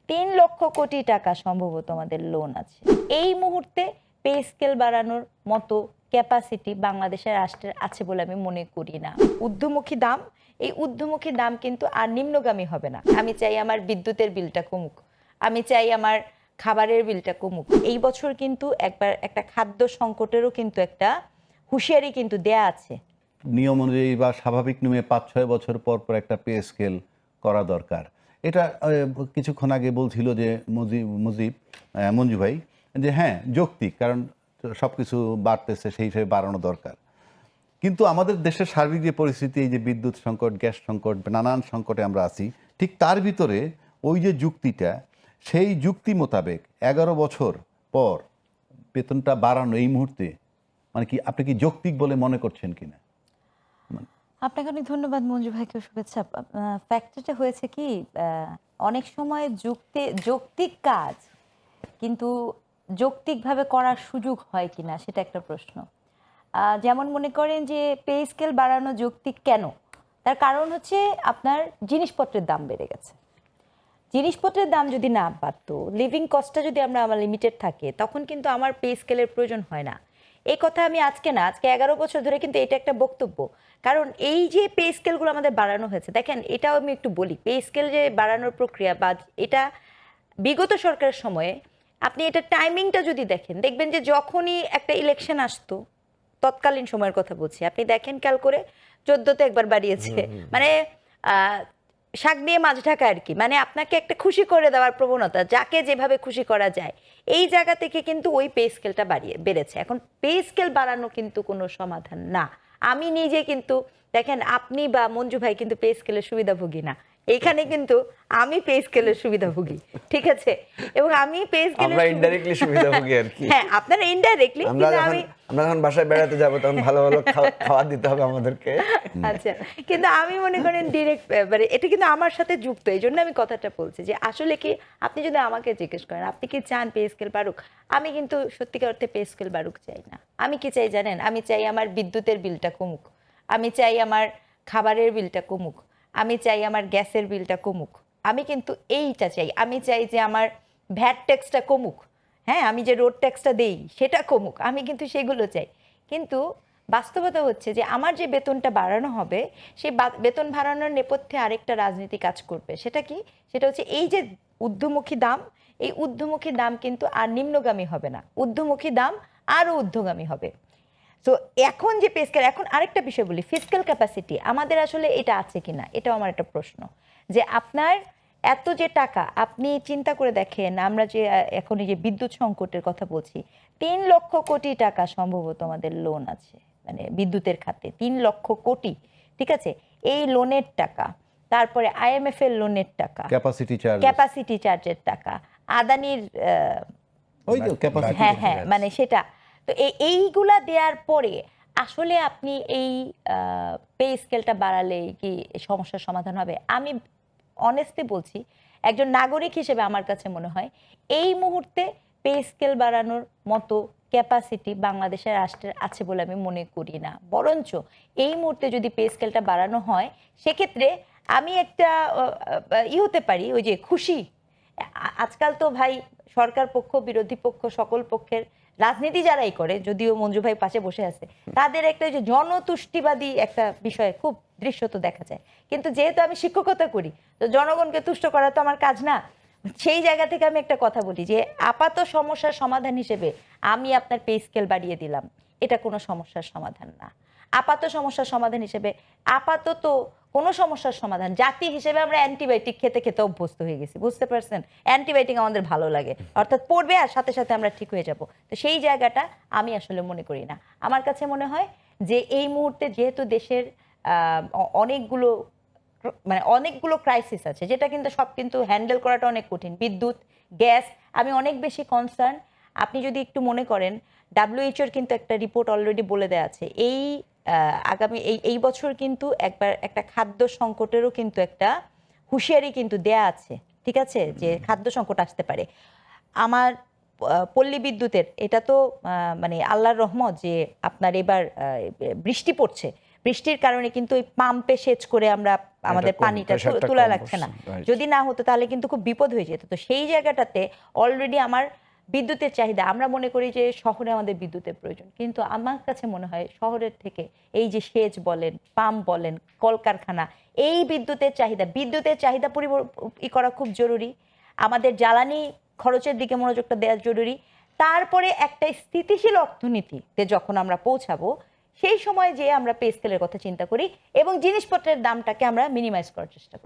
৩ লক্ষ কোটি টাকা সম্ভবত আমাদের লোন আছে। এই মুহূর্তে পে স্কেল বাড়ানোর মতো ক্যাপাসিটি বাংলাদেশের রাষ্ট্রের আছে বলে আমি মনে করি না। ঊর্ধ্বমুখী দাম, এই ঊর্ধ্বমুখী দাম কিন্তু আর নিম্নগামী হবে না। আমি চাই আমার বিদ্যুতের বিলটা কমুক, আমি চাই আমার খাবারের বিলটা কমুক। এই বছর কিন্তু একবার একটা খাদ্য সংকটেরও কিন্তু একটা হুঁশিয়ারি কিন্তু দেয়া আছে। নিয়ম অনুযায়ী বা স্বাভাবিক নিয়মে ৫-৬ বছর পর পর একটা পে স্কেল করা দরকার। এটা কিছুক্ষণ আগে বলছিল যে মঞ্জু ভাই যে হ্যাঁ যৌক্তিক, কারণ সব কিছু বাড়তেছে সেই হিসেবে বাড়ানো দরকার। কিন্তু আমাদের দেশের সার্বিক যে পরিস্থিতি, এই যে বিদ্যুৎ সংকট, গ্যাস সংকট, নানান সংকটে আমরা আছি, ঠিক তার ভিতরে ওই যে যুক্তিটা, সেই যুক্তি মোতাবেক ১১ বছর পর বেতনটা বাড়ানো এই মুহূর্তে মানে কি আপনি কি যৌক্তিক বলে মনে করছেন কিনা? আপনাকে অনেক ধন্যবাদ মঞ্জু ভাইকে, শুভেচ্ছা। ফ্যাক্টরটা হয়েছে কি, অনেক সময় যৌক্তিক কাজ কিন্তু যৌক্তিকভাবে করার সুযোগ হয় কিনা সেটা একটা প্রশ্ন। যেমন মনে করেন যে পে স্কেল বাড়ানো যৌক্তিক কেন, তার কারণ হচ্ছে আপনার জিনিসপত্রের দাম বেড়ে গেছে। জিনিসপত্রের দাম যদি না বাড়তো, লিভিং কস্টটা যদি আমার লিমিটেড থাকে, তখন কিন্তু আমার পে স্কেলের প্রয়োজন হয় না। এই কথা আমি আজকে না, আজকে 11 বছর ধরে কিন্তু এটা একটা বক্তব্য। কারণ এই যে পে স্কেলগুলো আমাদের বাড়ানো হয়েছে, দেখেন এটাও আমি একটু বলি, পে স্কেল যে বাড়ানোর প্রক্রিয়া বা এটা বিগত সরকারের সময়ে আপনি এটা টাইমিংটা যদি দেখেন, দেখবেন যে যখনই একটা ইলেকশন আসতো, তৎকালীন সময়ের কথা বলছি, আপনি দেখেন খেয়াল করে 14তে একবার বাড়িয়েছে, মানে শাক দিয়ে মাছ ঢাকা আর কি, মানে আপনাকে একটা খুশি করে দেওয়ার প্রবণতা, যাকে যেভাবে খুশি করা যায়, এই জায়গা থেকে কিন্তু ওই পে স্কেলটা বেড়েছে। এখন পে স্কেল বাড়ানো কিন্তু কোনো সমাধান না। আমি নিজে কিন্তু দেখেন, আপনি বা মঞ্জু ভাই কিন্তু পে স্কেলের সুবিধাভোগী না, এখানে কিন্তু আমি পে স্কেলের সুবিধাভোগী, ঠিক আছে? এবং আমি পে স্কেলের আমরা ইনডাইরেক্টলি সুবিধাভোগী আর কি। হ্যাঁ, আপনারা ইনডাইরেক্টলি, আমরা যখন বাসায় বেড়াতে যাব তখন ভালো ভালো খাওয়া দিতে হবে আমাদেরকে। আচ্ছা, কিন্তু আমি মনে করেন ডিরেক্ট, মানে এটা কিন্তু আমার সাথে যুক্ত, এই জন্য আমি কথাটা বলছি যে আসলে কি, আপনি যদি আমাকে জিজ্ঞেস করেন আপনি কি চান পে স্কেল বাড়ুক, আমি কিন্তু সত্যিকার অর্থে পে স্কেল বাড়ুক চাই না। আমি কি চাই জানেন? আমি চাই আমার বিদ্যুতের বিলটা কমুক, আমি চাই আমার খাবারের বিলটা কমুক, আমি চাই আমার গ্যাসের বিলটা কমুক, আমি কিন্তু এইটা চাই। আমি চাই যে আমার ভ্যাট ট্যাক্সটা কমুক, হ্যাঁ, আমি যে রোড ট্যাক্সটা দেই সেটা কমুক, আমি কিন্তু সেগুলো চাই। কিন্তু বাস্তবতা হচ্ছে যে আমার যে বেতনটা বাড়ানো হবে, সেই বেতন বাড়ানোর নেপথ্যে আরেকটা রাজনীতি কাজ করবে। সেটা কি? সেটা হচ্ছে এই যে ঊর্ধ্বমুখী দাম, এই ঊর্ধ্বমুখী দাম কিন্তু আর নিম্নগামী হবে না, ঊর্ধ্বমুখী দাম আরও ঊর্ধ্বগামী হবে। তো এখন যে পে স্কেল, এখন আরেকটা বিষয় বলি, ফিসক্যাল ক্যাপাসিটি আমাদের আসলে এটা আছে কিনা, এটাও আমার একটা প্রশ্ন। যে আপনার এত যে টাকা, আপনি চিন্তা করে দেখেন, আমরা যে এখন এই যে বিদ্যুৎ সংকটের কথা বলছি, 3 লক্ষ কোটি টাকা সম্ভবত আমাদের লোন আছে, মানে বিদ্যুতের খাতে 3 লক্ষ কোটি, ঠিক আছে? এই লোনের টাকা, তারপরে IMF এর লোনের টাকা, ক্যাপাসিটি চার্জের টাকা, আদানির ওই যে ক্যাপাসিটি, হ্যাঁ হ্যাঁ, মানে সেটা তো এইগুলা দেওয়ার পরে আসলে আপনি এই পে স্কেলটা বাড়ালে কি সমস্যার সমাধান হবে? আমি অনেস্টলি বলছি, একজন নাগরিক হিসেবে আমার কাছে মনে হয় এই মুহূর্তে পে স্কেল বাড়ানোর মতো ক্যাপাসিটি বাংলাদেশের রাষ্ট্রের আছে বলে আমি মনে করি না। বরঞ্চ এই মুহূর্তে যদি পে স্কেলটা বাড়ানো হয়, সেক্ষেত্রে আমি একটা হতে পারি, ওই যে খুশি। আজকাল তো ভাই সরকার পক্ষ, বিরোধী পক্ষ, সকল পক্ষের রাজনীতি যারাই করে, যদিও মঞ্জু ভাই পাশে বসে আছে, তাদের একটা যে জনতুষ্টিবাদী একটা বিষয় খুব দৃশ্যত দেখা যায়। কিন্তু যেহেতু আমি শিক্ষকতা করি, তো জনগণকে তুষ্ট করা তো আমার কাজ না। সেই জায়গা থেকে আমি একটা কথা বলি যে আপাত সমস্যার সমাধান হিসেবে আমি আপনার পে স্কেল বাড়িয়ে দিলাম, এটা কোনো সমস্যার সমাধান না। আপাত সমস্যার সমাধান হিসেবে, আপাতত কোনো সমস্যার সমাধান, জাতি হিসেবে আমরা অ্যান্টিবায়োটিক খেতে খেতে অভ্যস্ত হয়ে গেছি, বুঝতে পারছেন? অ্যান্টিবায়োটিক আমাদের ভালো লাগে, অর্থাৎ পড়বে আর সাথে সাথে আমরা ঠিক হয়ে যাব। তো সেই জায়গাটা আমি আসলে মনে করি না। আমার কাছে মনে হয় যে এই মুহূর্তে যেহেতু দেশের অনেকগুলো ক্রাইসিস আছে, যেটা কিন্তু সব কিন্তু হ্যান্ডেল করাটা অনেক কঠিন। বিদ্যুৎ, গ্যাস, আমি অনেক বেশি কনসার্ন। আপনি যদি একটু মনে করেন, WHO কিন্তু একটা রিপোর্ট অলরেডি বলে দেওয়া আছে, এই আগামী এই বছর কিন্তু একটা খাদ্য সংকটেরও কিন্তু একটা হুঁশিয়ারি কিন্তু দেয়া আছে, ঠিক আছে? যে খাদ্য সংকট আসতে পারে। আমার পল্লী বিদ্যুতের এটা তো মানে আল্লাহর রহমত যে আপনার এবার বৃষ্টি পড়ছে, বৃষ্টির কারণে কিন্তু ওই পাম্পে সেচ করে আমরা আমাদের কম, পানিটা প্রেশারটা তোলা কম লাগছে না। পড়ছে, right. যদি না হতো তাহলে কিন্তু খুব বিপদ হয়ে যেত। তো সেই জায়গাটাতে অলরেডি আমার বিদ্যুতের চাহিদা, আমরা মনে করি যে শহরে আমাদের বিদ্যুতের প্রয়োজন, কিন্তু আমার কাছে মনে হয় শহরের থেকে এই যে সেচ বলেন, পাম্প বলেন, কলকারখানা, এই বিদ্যুতের চাহিদা করা খুব জরুরি। আমাদের জ্বালানি খরচের দিকে মনোযোগটা দেওয়া জরুরি। তারপরে একটা স্থিতিশীল অর্থনীতিতে যখন আমরা পৌঁছাবো, সেই সময় যে আমরা পে স্কেলের কথা চিন্তা করি এবং জিনিসপত্রের দামটাকে আমরা মিনিমাইজ করার চেষ্টা করি।